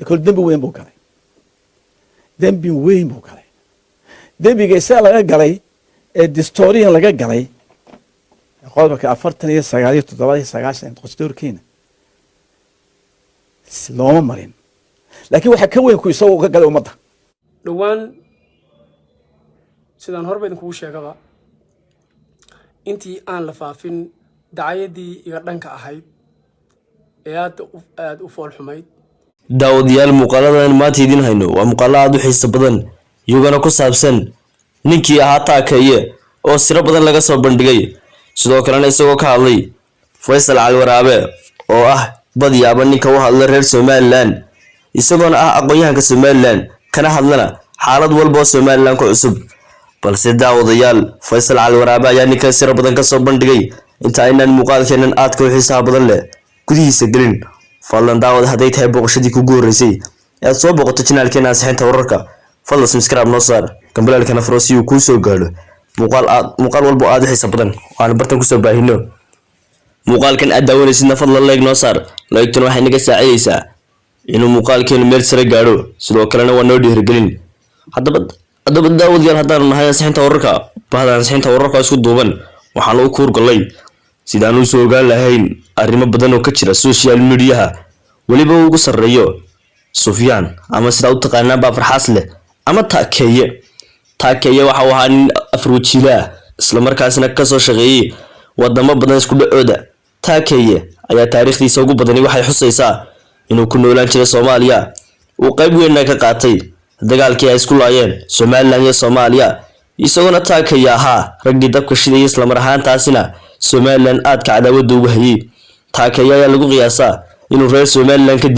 كل ذنب وين بوكالي ذنب وين بوكالي ذنب جيسا لقى قلي الدستوريين لقى قلي قال بك أفرتني سجاري تطلعي سجاش أنت قصدور كينا سلام مرين لكن واحد كوين كويسو قال ومضى dhawaan sidaan horba idin kugu sheegaba intii aan la faafin dacayadii iga dhanka ahayd ee aad u fool xumayd daawadayaal muuqaaladan maanta idin hayno waa muuqaalo aad u xiiso badan iyagana ku saabsan ninkii ahaa Taakeeye oo siro badan laga soo bandhigay sidoo kalena isagoo ka hadlay Faysal Cali Waraabe oo ah badiyaaba ninka u hadla reer Somaliland isagoona ah aqoonyahanka Somaliland kana hadlana xaalad walba oo Somaliland ku cusub balse daawadayaal Faysal Cali Waraabe ayaa ninka siro badan ka soo bandhigay inta aynaan muuqaalkeenan aad ka xiisaha badan leh gudihiisa gelin fadlan daawad haday tahay boqoshadii ku gooreysay aad soo boqoto channelkeena Ansixinta Wararka fadlan subscribe noo saar gambalaalkana furo si uu ku soo gaaro muuqaal walba aad u xiiso badan waan bartan ku soo baahino muuqaalkan aad daawanaysidna fadlan like noo saar like-tuna waxay naga saacidaysaa inuu muuqaalkeenu meel sare gaaro sidoo kalena waa noo dhiirigelin haddaba daawadayaal haddaan nahay Ansixinta Wararka bahda Ansixinta Wararka isku duuban waxaan u kuurgalay sidaan u soo ogaan lahayn arrimo badan oo ka jira social media waliba ugu sareeyo Sufyaan ama sida uu taqaanaa ba farxaas leh ama Taakeeye waxa uu ahaa nin Afroojila isla markaasna ka soo shaqeeyay wadamo badan isku dhacooda Taakeeye ayaa taariikhdiisa ugu badan waxay xusaysaa inuu ku noolaan jiray Soomaaliya uu qayb weyn ka qaatay dagaalkii ay isku laayeen Somaliland iyo Soomaaliya isagoo Taakeeye ahaa raggii dabka shiday isla mar ahaantaasina Somaliland aad ka cadaawad ugu hayay Taakeeye ayaa lagu qiyaasaa inuu reer Somaliland ka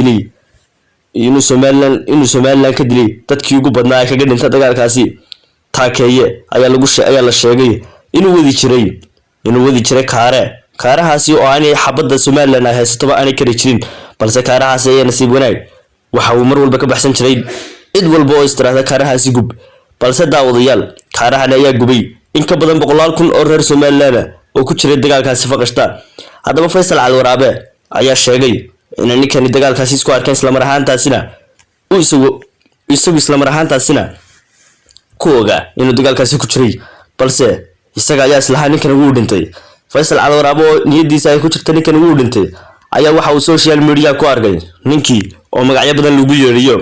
dilay dadkii ugu badnaa kaga dhintay dagaalkaasi Taakeeye ayaa la sheegay inuu wadi jiray kaarahaasi oo aanay xabadda Somaliland ay haysato aanay kari jirin balse kaarahaasi ayaa nasiib wanaag waxa uu mar walba ka baxsan jiray cid walba oo istiraahda kaarahaasi gub balse daawadayaal kaarahan ayaa gubay in ka badan 100,000 oo reer Somaliland oo ku jiray dagaalkaasi faqashta haddaba Faysal Cali Waraabe ayaa sheegay in ninkani dagaalkaasi isku arkeen isla mar ahaantaasina isla mar ahaantaasina kooga inuu dagaalkaasi ku jiray balse isaga ayaa islaha ninkan uu dhintay Faysal Cali Waraabe oo niyadiisa ay ku jirtay ninkan uu dhintay ayaa waxa uu social media ku arkay ninkii oo magacyo badan lagu yeeriyo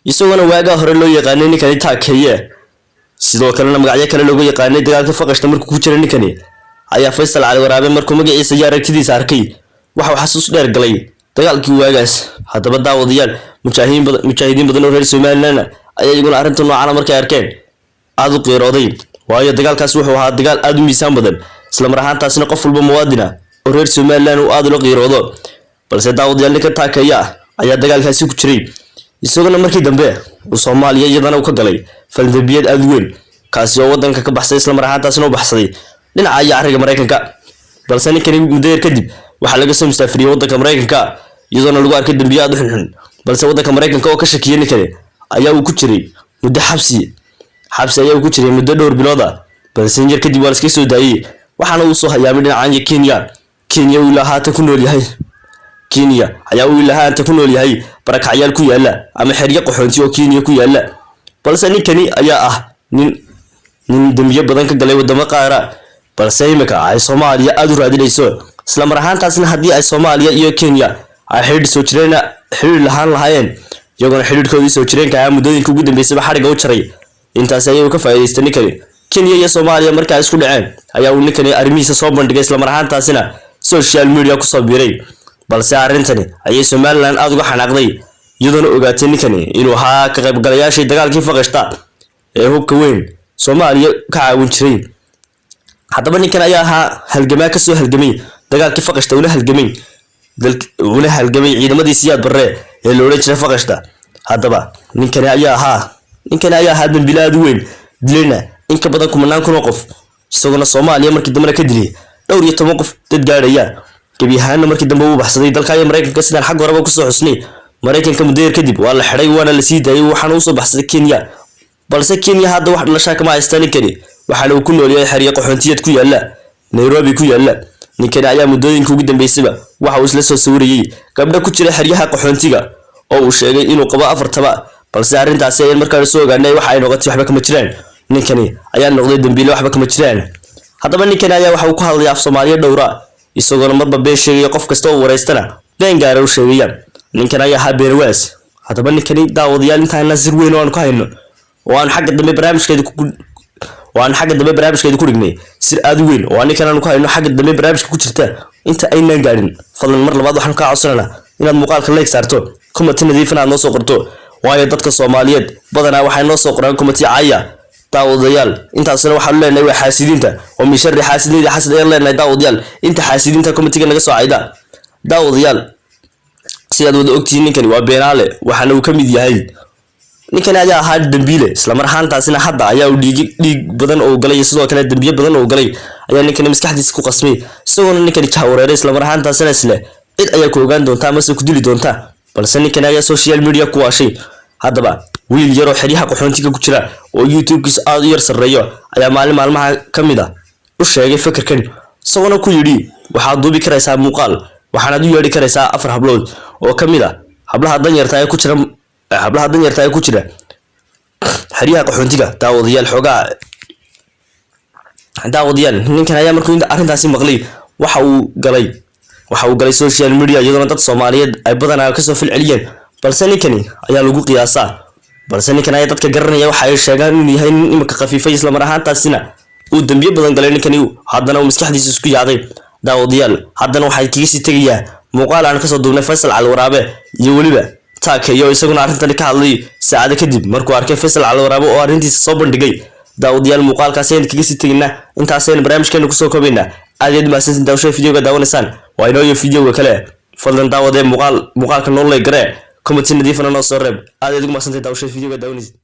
isagoo waaga hore loo yaqaanay ninkan Taakeeye sidoo kalena magacyo kale loogu yaqaanay dagaalka faqashta markuu ku jiray ninkani ayaa Faysal Cali Waraabe markuu magaciisa iyo aragtidiisa arkay waxa uu xasuus dheer galay dagaalkii waagaas haddaba daawadayaal mujaahidiin badan oo reer Somaliland ayaa iyaguna arrinta noocan markay arkeen aad u qeerooday waayo dagaalkaas wuxuu ahaa dagaal aad u miisaan badan isla mar ahaantaasina qof walba muwaadina oo reer Somaliland uu aad u qeeroodo balse daawadayaal ninka Taakeeye ayaa dagaalkaasi ku jiray isagoo markii dambe uu Soomaaliya iyadana uu ka galay faldabiyad aad weyn kaasi oo wadanka ka baxsay isla mar ahaantaasina u baxsaday dhinaca ariga Mareykanka balse ninkani muddo kadib waxa laga soo mustaafiriyay wadanka Mareykanka iyadoo lagu arkay dambiyo aad u xun balse wadanka Mareykanka oo ka shakiyay ninkani ayaa uu ku jiray muddo xabsi ayaa ku jiray muddo dhowr bilood balse injir kadib waa iska soo daayay waxaana uu soo hayaamay dhinaca Kenya uu lahaata ku nool yahay barakacyaal ku yaala ama xiriir qaxoonti oo Kenya ku yaala balse ninkani ayaa ah nin dambiyo badan ka galay wadamo qaar balse imika ay Soomaaliya aad u raadinayso isla mar ahaantaasna hadii ay Soomaaliya iyo Kenya ay xiriir lahaayeen iyagoo xiriirkoodii soo jireen ka muddooyinka ugu dambeysay xariga u jaray intaas ayay ka faa'iideystay ninkani Kenya iyo Soomaaliya markaa isku dhaceen ayaa uu ninkani arrimihiisa soo bandhigay isla mar ahaantaasina social media ku soo biiray balse arintani ayay Somaliland aad uga xanaaqday iyadoo ogaatay ninkani inuu ahaa ka qaybgalayaashii dagaalkii faqashta ee hubka weyn Soomaaliya ka caawin jiray haddaba ninkan ayaa ahaa halgamaa ka soo halgamay dagaalkii faqashta ula halgamay ciidamadii Siyaad Barre ee loo leeyahay faqashta haddaba ninkani ayaa ahaa dambilaad weyn dilina in ka badan 10,000 qof isagoo Soomaaliya markii dambe ka dilay dhowr iyo 10 qof dad gaaraya gabiyahaana markii dambe uu baxsaday dalka Mareykanka sidaan xaq horeba ku soo xusnay Mareykanka muddo kadib waa la xiray waana la sii daayay waxaana uu soo baxsaday Kenya balse Kenya hadda wax dhalasho kama haystaan ninkani waxa uu ku nool yahay xiriir qaxoontiyeed ku yaala Nairobi ku yaala ninkani ayaa muddooyinka ugu dambeysay waxa uu isla soo sawirayay gabdho ku jira xiriyaha qaxoontiga oo uu sheegay inuu qabo 4 taba balse arrintaasi ay markaa soo ogaanay waxa ay noqotay waxba kama jiraan ninkani ayaa noqday dambiile waxba kama jiraan haddaba ninkani ayaa waxa uu ku hadlay af Soomaaliya dhowra isagoo marba been sheegay qof kasta oo wareystana been gaar u sheegayaan ninkan ayaa habeen waas haddaba ninkani daawadayaal intaan nasir weyn oo aan ku hayno oo aan xagga dambe barnaamijkeeda ku dhignay sir aad u weyn oo aan ninkan ku hayno xagga dambe barnaamijka ku jirta inta aynaan gaarin fadlan mar labaad waxaan ka codsanaa inaad muuqaalka like saarto comment nadiifna aad noo soo qorto waayo dadka Soomaaliyeed badanaa waxay noo soo qoraan comment caya daawadayaal intaasna waxaan leenahay waa xaasidiinta oo misharri xaasidiinta xasad ay leenahay daawadayaal inta xaasidiinta comment-ga naga soo cayda daawadayaal sidaad wada ogtihiin ninkani waa beenaale waxaana uu ka mid yahay ninkan ayaa ahaa dambiile isla mar ahaantaasina hadda ayaa uu dhiig badan oo galay sidoo kale dambiye badan oo galay ayaa ninkan maskaxdiisa ku qasmay isagoo ninkan ka wareeray isla mar ahaantaasina isle cid ayaa ku ogaan doonta ama ku dili doonta balse ninkan ayaa social media ku waashay haddaba wiil yar oo xiriyaha qaxoontiga ku jira oo YouTube-kiisa aad u yar sareeyo ayaa maalmaha kamida u sheegay fikirkan isagoo ku yiri waxaad duubi karaysaa muuqaal waxaana u yeedhi karaysaa 4 hablood oo kamida hablaha danyarta ay ku jira xiriyaha qaxoontiga daawadayaal ninkan ayaa markuu arrintaasi maqlay waxa uu galay social media iyadoo dad Soomaaliyeed ay badanaa ka soo filciliyeen balse ninkani ayaa lagu qiyaasaa balse ninkan ayaa dadka garanaya waxa ay sheegaan inuu yahay imika khafiifay isla mar ahaantaasina uu dambiye badan galay ninkani haddana uu maskaxdiisa isku yaaday daawadayaal haddana waxay kaga sii tagayaa muuqaal aan ka soo duubnay Faysal Cali Waraabe iyo waliba taakayo isaguna arrintan ka hadlay saacado kadib markuu arkay Faysal Cali Waraabe oo arrintiisa soo bandhigay daawadayaal muuqaalkaas ayaan kaga sii tagnaa intaasayna barnaamijkeena ku soo koobaynaa aad maasantiin daawasho fiidiyoga daawanaysaan waa inoo iyo fiidiyoga kale fadlan daawadee muuqaalka noo leegaree comment nadiifana noo soo reeb aad ugu maasantiin daawasho fiidiyoga daawanaysid